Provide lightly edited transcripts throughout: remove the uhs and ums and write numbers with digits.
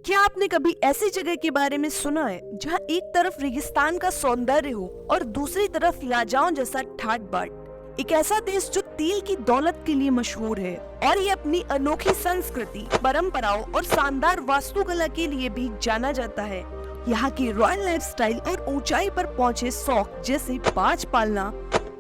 क्या आपने कभी ऐसी जगह के बारे में सुना है जहां एक तरफ रेगिस्तान का सौंदर्य हो और दूसरी तरफ राजाओं जैसा ठाट बाट। एक ऐसा देश जो तेल की दौलत के लिए मशहूर है और ये अपनी अनोखी संस्कृति, परंपराओं और शानदार वास्तुकला के लिए भी जाना जाता है। यहाँ की रॉयल लाइफस्टाइल और ऊंचाई पर पहुँचे शौक जैसे बाज पालना,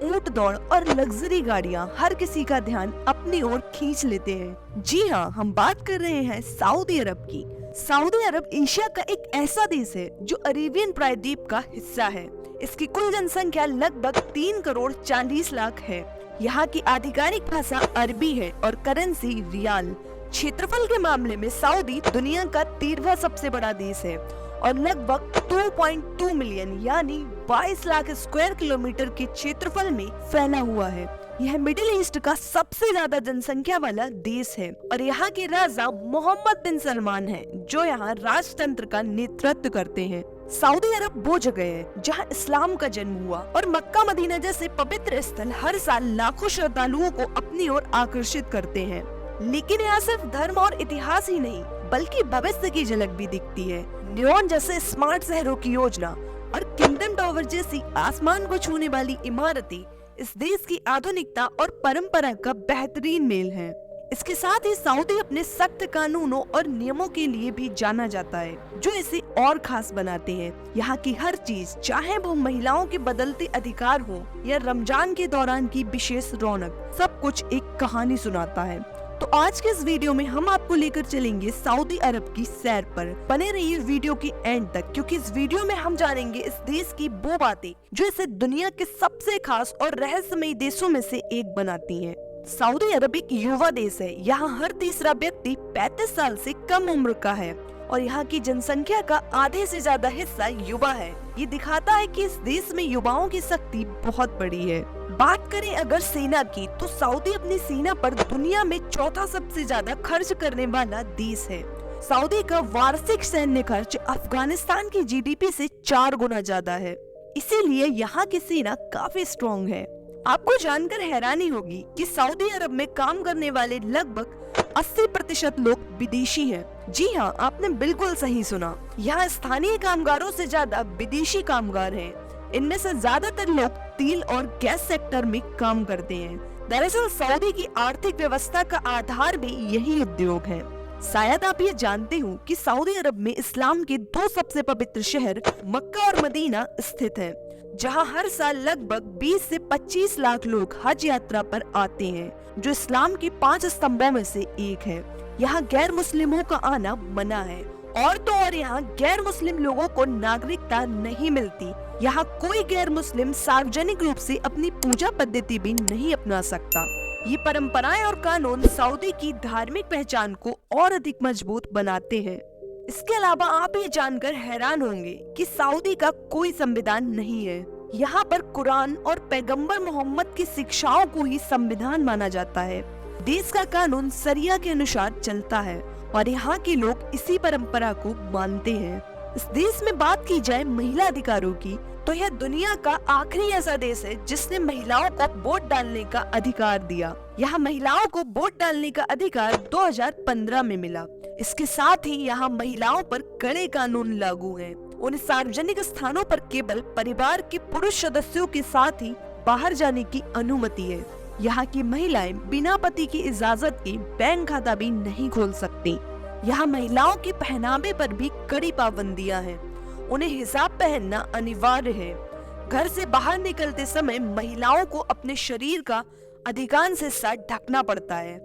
ऊंट दौड़ और लग्जरी गाड़ियाँ हर किसी का ध्यान अपनी ओर खींच लेते हैं। जी हाँ, हम बात कर रहे हैं सऊदी अरब की। सऊदी अरब एशिया का एक ऐसा देश है जो अरेबियन प्रायद्वीप का हिस्सा है। इसकी कुल जनसंख्या लगभग 3 करोड़ 40 लाख है। यहाँ की आधिकारिक भाषा अरबी है और करेंसी रियाल। क्षेत्रफल के मामले में सऊदी दुनिया का 13वां सबसे बड़ा देश है और लगभग 2.2 मिलियन यानी 22 लाख स्क्वायर किलोमीटर के क्षेत्रफल में फैला हुआ है। यह मिडिल ईस्ट का सबसे ज्यादा जनसंख्या वाला देश है और यहाँ के राजा मोहम्मद बिन सलमान हैं, जो यहाँ राजतंत्र का नेतृत्व करते हैं। सऊदी अरब वो जगह है जहाँ इस्लाम का जन्म हुआ और मक्का मदीना जैसे पवित्र स्थल हर साल लाखों श्रद्धालुओं को अपनी ओर आकर्षित करते हैं। लेकिन यहाँ सिर्फ धर्म और इतिहास ही नहीं बल्कि भविष्य की झलक भी दिखती है। न्योन जैसे स्मार्ट शहरों की योजना और किंगडम टावर जैसी आसमान को छूने वाली इमारतें इस देश की आधुनिकता और परंपरा का बेहतरीन मेल है। इसके साथ ही सऊदी अपने सख्त कानूनों और नियमों के लिए भी जाना जाता है, जो इसे और खास बनाते हैं। यहाँ की हर चीज, चाहे वो महिलाओं के बदलते अधिकार हो या रमजान के दौरान की विशेष रौनक, सब कुछ एक कहानी सुनाता है। तो आज के इस वीडियो में हम आपको लेकर चलेंगे सऊदी अरब की सैर पर। बने रहिए वीडियो के एंड तक, क्योंकि इस वीडियो में हम जानेंगे इस देश की वो बातें जो इसे दुनिया के सबसे खास और रहस्यमयी देशों में से एक बनाती हैं। सऊदी अरब एक युवा देश है। यहाँ हर तीसरा व्यक्ति 35 साल से कम उम्र का है और यहाँ की जनसंख्या का आधे से ज्यादा हिस्सा युवा है। ये दिखाता है कि इस देश में युवाओं की शक्ति बहुत बड़ी है। बात करें अगर सेना की, तो सऊदी अपनी सेना पर दुनिया में चौथा सबसे ज्यादा खर्च करने वाला देश है। सऊदी का वार्षिक सैन्य खर्च अफगानिस्तान की जीडीपी से 4 गुना ज्यादा है। इसीलिए यहाँ की सेना काफी स्ट्रॉन्ग है। आपको जानकर हैरानी होगी कि सऊदी अरब में काम करने वाले लगभग 80% लोग विदेशी हैं। जी हाँ, आपने बिल्कुल सही सुना। यहाँ स्थानीय कामगारों से ज्यादा विदेशी कामगार हैं। इनमें से ज्यादातर लोग तेल और गैस सेक्टर में काम करते हैं। दरअसल सऊदी की आर्थिक व्यवस्था का आधार भी यही उद्योग है। शायद आप ये जानते हो कि सऊदी अरब में इस्लाम के 2 सबसे पवित्र शहर मक्का और मदीना स्थित हैं, जहां हर साल लगभग 20 से 25 लाख लोग हज यात्रा पर आते हैं, जो इस्लाम के 5 स्तंभों में से एक है। यहाँ गैर मुस्लिमों का आना मना है और तो और यहाँ गैर मुस्लिम लोगों को नागरिकता नहीं मिलती। यहाँ कोई गैर मुस्लिम सार्वजनिक रूप से अपनी पूजा पद्धति भी नहीं अपना सकता। ये परंपराएं और कानून सऊदी की धार्मिक पहचान को और अधिक मजबूत बनाते हैं। इसके अलावा आप ये जानकर हैरान होंगे कि सऊदी का कोई संविधान नहीं है। यहाँ पर कुरान और पैगंबर मोहम्मद की शिक्षाओं को ही संविधान माना जाता है। देश का कानून शरिया के अनुसार चलता है और यहाँ के लोग इसी परंपरा को मानते हैं। इस देश में बात की जाए महिला अधिकारों की, तो यह दुनिया का आखिरी ऐसा देश है जिसने महिलाओं को वोट डालने का अधिकार दिया। यहाँ महिलाओं को वोट डालने का अधिकार 2015 में मिला। इसके साथ ही यहाँ महिलाओं पर कड़े कानून लागू हैं। उन्हें सार्वजनिक स्थानों पर केवल परिवार के पुरुष सदस्यों के साथ ही बाहर जाने की अनुमति है। यहाँ की महिलाएं बिना पति की इजाजत के बैंक खाता भी नहीं खोल सकती। यहाँ महिलाओं के पहनावे पर भी कड़ी पाबंदियां हैं। उन्हें हिजाब पहनना अनिवार्य है। घर से बाहर निकलते समय महिलाओं को अपने शरीर का अधिकांश हिस्सा ढकना पड़ता है।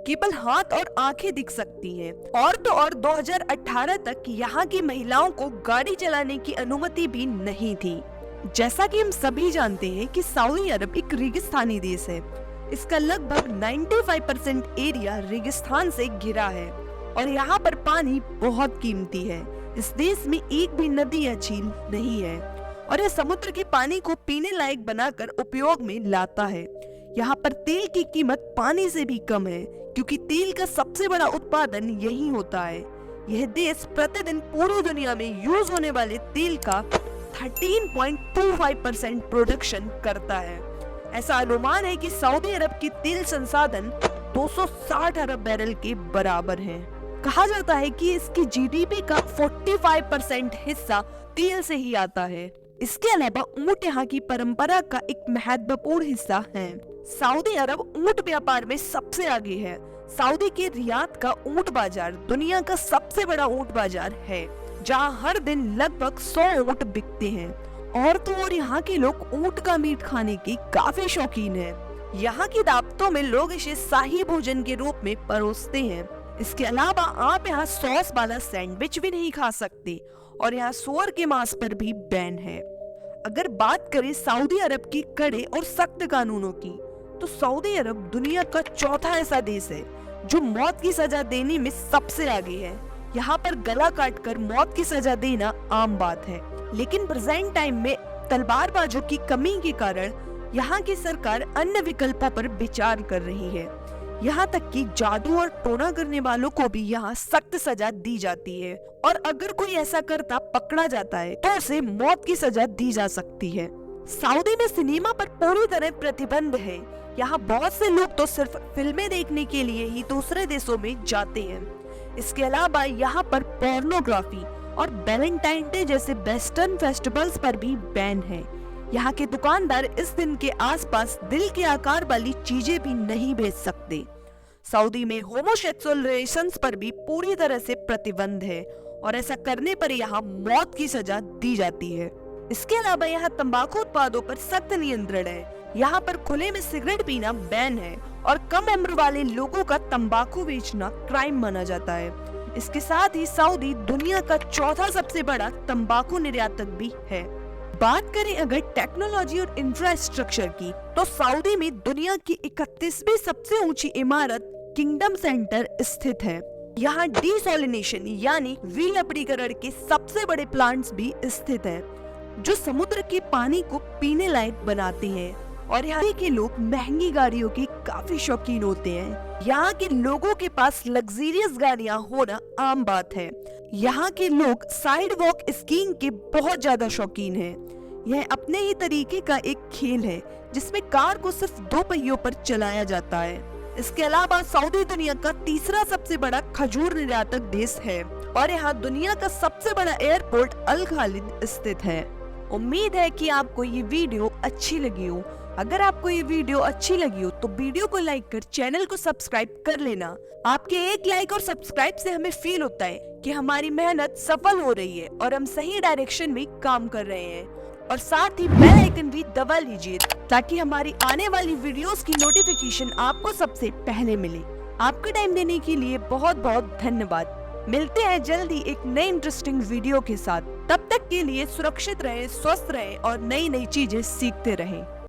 केवल हाथ और आंखें दिख सकती हैं। और तो और 2018 तक यहाँ की महिलाओं को गाड़ी चलाने की अनुमति भी नहीं थी। जैसा कि हम सभी जानते हैं कि सऊदी अरब एक रेगिस्तानी देश है। इसका लगभग 95% एरिया रेगिस्तान से घिरा है और यहाँ पर पानी बहुत कीमती है। इस देश में एक भी नदी या झील नहीं है और यह समुद्र के पानी को पीने लायक बनाकर उपयोग में लाता है। यहाँ पर तेल की कीमत पानी से भी कम है, क्योंकि तेल का सबसे बड़ा उत्पादन यही होता है। यह देश प्रतिदिन पूरी दुनिया में यूज होने वाले तेल का 13.25% प्रोडक्शन करता है। ऐसा अनुमान है कि सऊदी अरब की तेल संसाधन 260 अरब बैरल के बराबर हैं। कहा जाता है कि इसकी जीडीपी का 45% हिस्सा तेल से ही आता है। इसके अलावा ऊंट यहाँ की परंपरा का एक महत्वपूर्ण हिस्सा है। सऊदी अरब ऊंट व्यापार में सबसे आगे है। सऊदी के रियाद का ऊंट बाजार दुनिया का सबसे बड़ा ऊंट बाजार है, जहां हर दिन लगभग 100 ऊंट बिकते हैं। औरतों और यहाँ के लोग ऊंट का मीट खाने की काफी शौकीन हैं। यहाँ की दावतों में लोग इसे शाही भोजन के रूप में परोसते हैं। इसके अलावा आप यहाँ सॉस वाला सैंडविच भी नहीं खा सकते और यहाँ सूअर के मांस पर भी बैन है। अगर बात करें सऊदी अरब की कड़े और सख्त कानूनों की, तो सऊदी अरब दुनिया का चौथा ऐसा देश है जो मौत की सजा देने में सबसे आगे है। यहाँ पर गला काटकर मौत की सजा देना आम बात है, लेकिन प्रेजेंट टाइम में तलवारबाजों की कमी के कारण यहाँ की सरकार अन्य विकल्पों पर विचार कर रही है। यहाँ तक कि जादू और टोना करने वालों को भी यहाँ सख्त सजा दी जाती है, और अगर कोई ऐसा करता पकड़ा जाता है तो उसे मौत की सजा दी जा सकती है। सऊदी में सिनेमा पर पूरी तरह प्रतिबंध है। यहाँ बहुत से लोग तो सिर्फ फिल्में देखने के लिए ही दूसरे देशों में जाते हैं। इसके अलावा यहाँ पर पोर्नोग्राफी और वैलेंटाइन डे जैसे वेस्टर्न फेस्टिवल्स पर भी बैन है। यहाँ के दुकानदार इस दिन के आसपास दिल के आकार वाली चीजें भी नहीं बेच सकते। सऊदी में होमोसेक्सुअल रिलेशंस पर भी पूरी तरह से प्रतिबंध है और ऐसा करने पर यहाँ मौत की सजा दी जाती है। इसके अलावा यहाँ तंबाकू उत्पादों पर सख्त नियंत्रण है। यहाँ पर खुले में सिगरेट पीना बैन है और कम उम्र वाले लोगों का तंबाकू बेचना क्राइम माना जाता है। इसके साथ ही सऊदी दुनिया का चौथा सबसे बड़ा तंबाकू निर्यातक भी है। बात करें अगर टेक्नोलॉजी और इंफ्रास्ट्रक्चर की, तो सऊदी में दुनिया की 31वीं सबसे ऊंची इमारत किंगडम सेंटर स्थित है। यहाँ डिसोलिनेशन यानी विलवणीकरण के सबसे बड़े प्लांट्स भी स्थित हैं, जो समुद्र के पानी को पीने लायक बनाते हैं। और यहाँ के लोग महंगी गाड़ियों के काफी शौकीन होते हैं। यहाँ के लोगों के पास लग्जरियस गाड़ियाँ होना आम बात है। यहाँ के लोग साइड वॉक स्कीइंग के बहुत ज्यादा शौकीन हैं। यह अपने ही तरीके का एक खेल है जिसमें कार को सिर्फ 2 पहियों पर चलाया जाता है। इसके अलावा सऊदी दुनिया का तीसरा सबसे बड़ा खजूर निर्यातक देश है और यहाँ दुनिया का सबसे बड़ा एयरपोर्ट अल खालिद स्थित है। उम्मीद है कि आपको ये वीडियो अच्छी लगी हो। अगर आपको ये वीडियो अच्छी लगी हो तो वीडियो को लाइक कर चैनल को सब्सक्राइब कर लेना। आपके एक लाइक और सब्सक्राइब से हमें फील होता है कि हमारी मेहनत सफल हो रही है और हम सही डायरेक्शन में काम कर रहे हैं। और साथ ही बेल आइकन भी दबा लीजिए ताकि हमारी आने वाली वीडियोस की नोटिफिकेशन आपको सबसे पहले मिले। आपका टाइम देने के लिए बहुत बहुत धन्यवाद। मिलते हैं जल्दी एक नई इंटरेस्टिंग वीडियो के साथ। तब तक के लिए सुरक्षित रहें, स्वस्थ रहें और नई नई चीजें सीखते रहें।